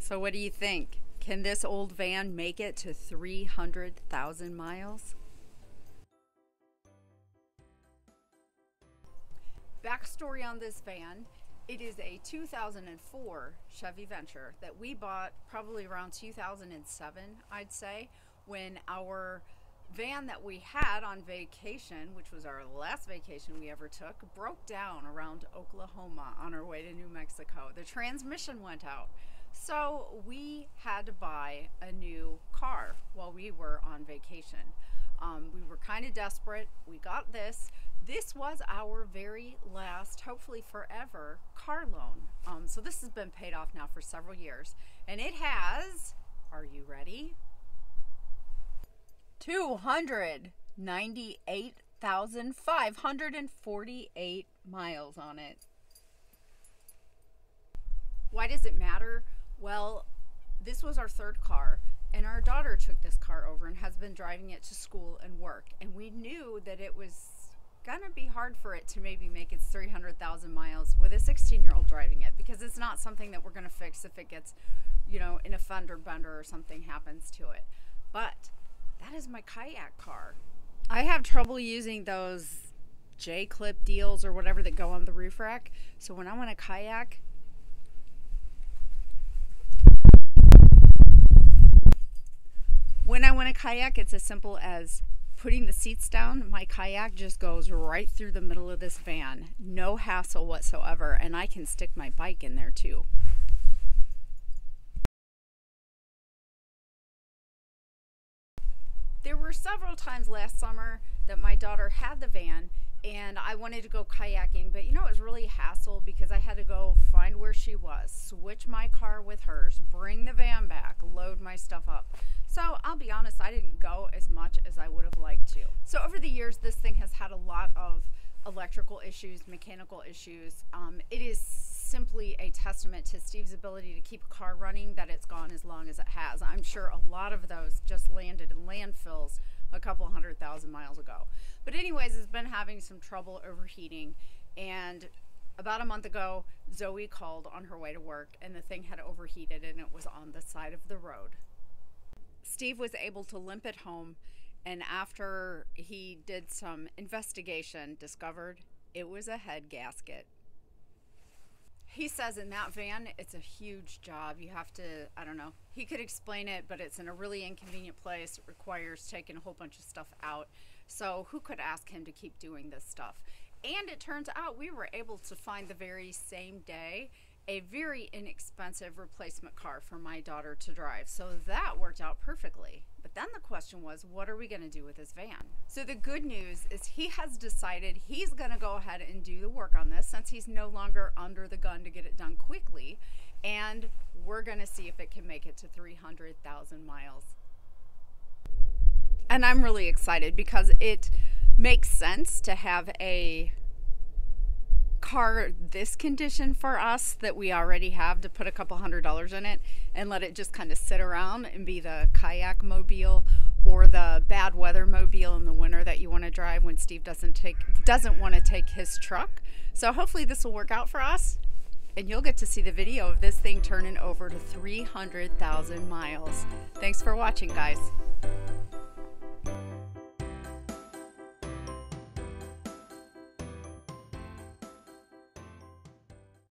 So what do you think? Can this old van make it to 300,000 miles? Backstory on this van, it is a 2004 Chevy Venture that we bought probably around 2007, I'd say, when our van that we had on vacation, which was our last vacation we ever took, broke down around Oklahoma on our way to New Mexico. The transmission went out. So we had to buy a new car while we were on vacation. We were kind of desperate. We got this. This was our very last, hopefully forever, car loan. So this has been paid off now for several years. And it has, are you ready? 298,548 miles on it. Why does it matter? Well, this was our third car, and our daughter took this car over and has been driving it to school and work. And we knew that it was gonna be hard for it to maybe make its 300,000 miles with a 16-year-old driving it, because it's not something that we're gonna fix if it gets, you know, in a fender bender or something happens to it. But that is my kayak car. I have trouble using those J-clip deals or whatever that go on the roof rack. So when I want to kayak, it's as simple as putting the seats down. My kayak just goes right through the middle of this van. No hassle whatsoever. And I can stick my bike in there too. There were several times last summer that my daughter had the van and I wanted to go kayaking, but you know, it was really a hassle because I had to go find where she was, switch my car with hers, bring the van back, load my stuff up. So I'll be honest, I didn't go as much as I would have liked to. So over the years, this thing has had a lot of electrical issues, mechanical issues. It is simply a testament to Steve's ability to keep a car running that it's gone as long as it has. I'm sure a lot of those just landed in landfills a couple 100,000 miles ago. But anyways, it's been having some trouble overheating, and about a month ago, Zoe called on her way to work and the thing had overheated and it was on the side of the road. Steve was able to limp it home, and after he did some investigation, discovered it was a head gasket. He says in that van, it's a huge job. You have to, I don't know, he could explain it, but it's in a really inconvenient place. It requires taking a whole bunch of stuff out. So who could ask him to keep doing this stuff? And it turns out we were able to find the very same day a very inexpensive replacement car for my daughter to drive. So that worked out perfectly. But then the question was, what are we gonna do with this van? So the good news is he has decided he's gonna go ahead and do the work on this since he's no longer under the gun to get it done quickly. And we're gonna see if it can make it to 300,000 miles. And I'm really excited because it makes sense to have a car this condition for us that we already have, to put a couple $100s in it and let it just kind of sit around and be the kayak mobile or the bad weather mobile in the winter that you want to drive when Steve doesn't want to take his truck. So hopefully this will work out for us, and you'll get to see the video of this thing turning over to 300,000 miles. Thanks for watching, guys.